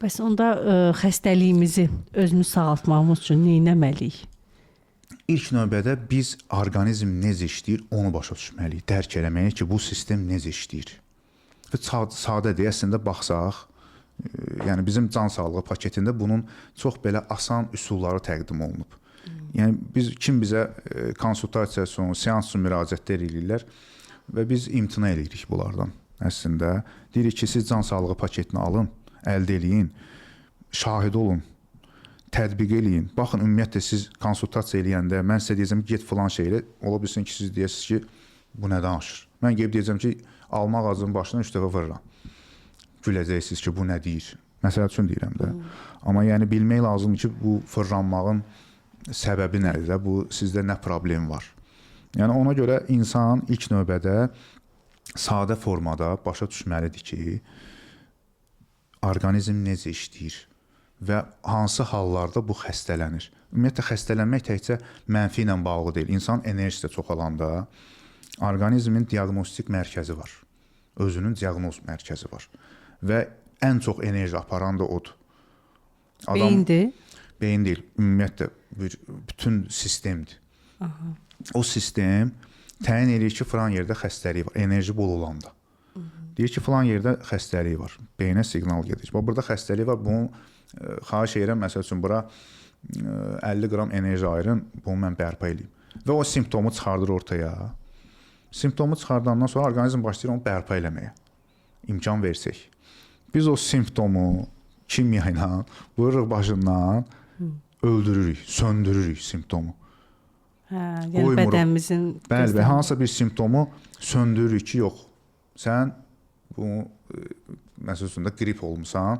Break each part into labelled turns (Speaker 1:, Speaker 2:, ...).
Speaker 1: Bəs onda xəstəliyimizi özümüz sağaltmamız üçün nə etməliyik?
Speaker 2: İlk növbədə biz orqanizm necə işləyir, onu başa düşməliyik, dərk eləməliyik ki, bu sistem necə işləyir. Və sadə deyəndə baxsaq, yəni bizim can sağlığı paketində bunun çox belə asan üsulları təqdim olunub. Yəni kim bizə konsultasiya sonu, seans üçün müraciətlər edirlər və biz imtina edirik bunlardan. Əslində deyirik ki, siz can sağlığı paketini alın, əldə eləyin, şahid olun, tətbiq eləyin. Baxın, ümumiyyətlə siz konsultasiya eləyəndə mən sizə deyəcəm get filan şeylə, ola bilsin ki, siz deyəsiniz ki, bu nə danışır? Mən gəlib deyəcəm ki, alma ağacının başına 3 dəfə vırıram. Güləcəksiniz ki, bu nə deyir? Məsəl üçün deyirəm də. Amma yəni bilmək lazımdır ki, bu fırlanmağın səbəbi nədir? Bu sizdə nə problem var? Yəni ona görə insan ilk növbədə sadə formada başa düşməlidir ki, orqanizm necə işləyir və hansı hallarda bu xəstələnir. Ümumiyyətlə, xəstələnmək təkcə mənfi ilə bağlı deyil. İnsan enerjisi də çoxalanda orqanizmin diaqnostik mərkəzi var. Özünün diaqnoz mərkəzi var. Və ən çox enerji aparan da odur.
Speaker 1: Beyindir?
Speaker 2: Beyin deyil, ümumiyyətlə bütün sistemdir.
Speaker 1: Aha.
Speaker 2: O sistem təyin edir ki, filan yerdə xəstəlik var, enerji bol olanda. Deyir ki, filan yerdə xəstəlik var, beyinə siqnal gedir. Burada xəstəlik var, bunu xahiş edirəm, məsəl üçün, bura 50 qram enerji ayırın, bunu mən bərpa edeyim. Və o simptomu çıxardır ortaya. Simptomu çıxardandan sonra orqanizm başlayır onu bərpa eləməyə. İmkan versək. Biz o simptomu kimya ilə vururuq başından, öldürürük, söndürürük simptomu.
Speaker 1: Yəni bədənimizin...
Speaker 2: Bəli, və hansısa bir simptomu söndürürük ki, yox, sən bu, məsələn, qrip olmusan,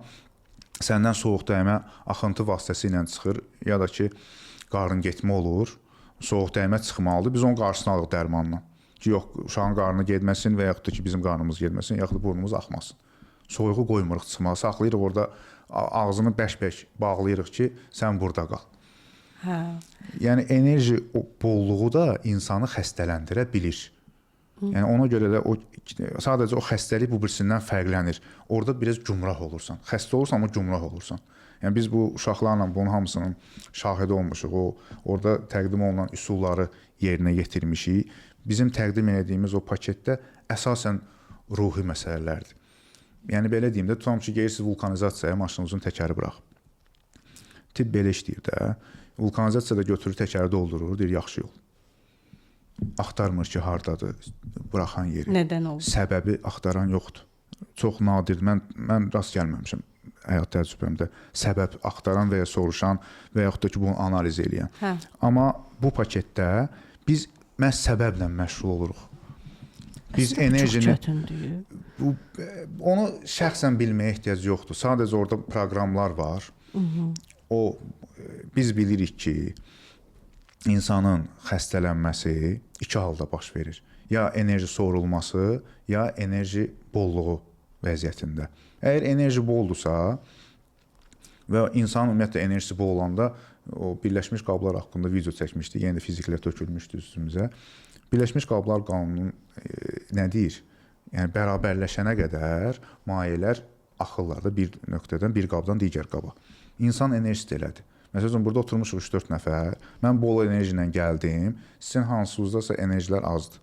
Speaker 2: səndən soyuq dəymə axıntı vasitəsilə çıxır, ya da ki, qarın getmə olur, soyuq dəymə çıxmalıdır, biz onun qarşısını alırıq dərmanla. Ki, yox, uşağın qarnı getməsin və yaxud da ki, bizim qarnımız getməsin, yaxud da burnumuz axmasın. Soyuğu qoymuruq çıxmalı, saxlayırıq orada, ağzını bəş-bəş bağlayırıq ki, sən burada qal.
Speaker 1: Hə.
Speaker 2: Yəni, enerji bolluğu da insanı xəstələndirə bilir. Yəni, ona görə də sadəcə o xəstəlik bu birisindən fərqlənir. Orada biraz gümrah olursan. Xəstə olursan, amma gümrah olursan. Yəni, biz bu uşaqlarla bunun hamısının şahidi olmuşuq. Orada təqdim olunan üsulları yerinə yetirmişik. Bizim təqdim edədiyimiz o paketdə əsasən ruhi məsələlərdir. Yəni, belə deyim də, tutam ki, gelirsiniz vulkanizasiyaya, maşınınızın təkəri burax. Tibb belə işləyir də. Vulkanizasiyada götürür, təkəri doldurur, deyir, yaxşı yol. Axtarmır ki, hardadır, buraxan yeri.
Speaker 1: Nədən olur?
Speaker 2: Səbəbi axtaran yoxdur. Çox nadir, mən rast gəlməmişim həyat təcrübəmdə. Səbəb axtaran və ya soruşan və yaxud da ki, bunu analiz eləyən.
Speaker 1: Hə.
Speaker 2: Amma bu paketdə biz məhz səbəblə məşğul oluruq. Biz enerjini...
Speaker 1: Çox çətindir.
Speaker 2: Onu şəxsən bilməyə ehtiyac yoxdur. Sadəcə orada proqramlar var. Biz bilirik ki, insanın xəstələnməsi iki halda baş verir. Ya enerji soğurulması, ya enerji bolluğu vəziyyətində. Əgər enerji boldursa və insanın ümumiyyətlə enerjisi bol olanda o Birləşmiş Qablar haqqında video çəkmişdik, yenə də fiziklər tökülmüşdü üstümüzə. Birləşmiş Qablar qanunu nə deyir? Yəni, bərabərləşənə qədər mayelər axırlar da bir nöqtədən, bir qabdan digər qaba. İnsan enerjisi də elədir. Məsələn, burada oturmuşuq 3-4 nəfər, mən bol enerji ilə gəldim, sizin hansınızdasa enerjilər azdır.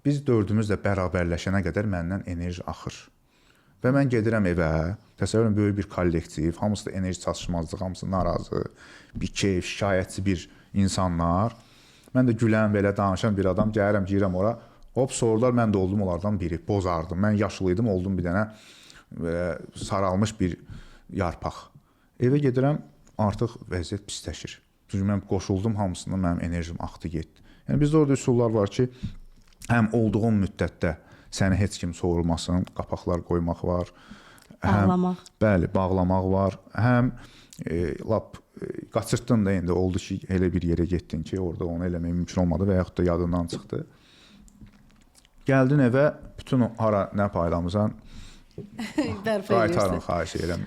Speaker 2: Biz dördümüz də bərabərləşənə qədər məndən enerji axır. Və mən gedirəm evə, təsəvvürün böyük bir kollektiv, hamısı da enerji çatışmazlıq, hamısı narazı, bir keyf, şikayətçi bir insanlar. Mən də gülən, belə danışan bir adam, gəlirəm, girəm ora, hop, sorular, mən də oldum onlardan biri, bozardım. Mən yaşlıydım, oldum bir dənə saralmış bir yarpaq. Evə gedirəm, artıq vəziyyət pisləşir. Çünki mən qoşuldum, hamısından mənim enerjim axdı getdi. Yəni, bizdə orada üsullar var ki, həm olduğun müddətdə səni heç kim soğurmasın, qapaqlar qoymaq var.
Speaker 1: Bağlamaq.
Speaker 2: Bəli, bağlamaq var. Həm lap qaçırtdın da indi, oldu ki, elə bir yerə getdin ki, orada onu eləmək mümkün olmadı və yaxud da yadından çıxdı. Gəldin evə, bütün hara nə paylamısan, qaytarın, xahiş edirəm.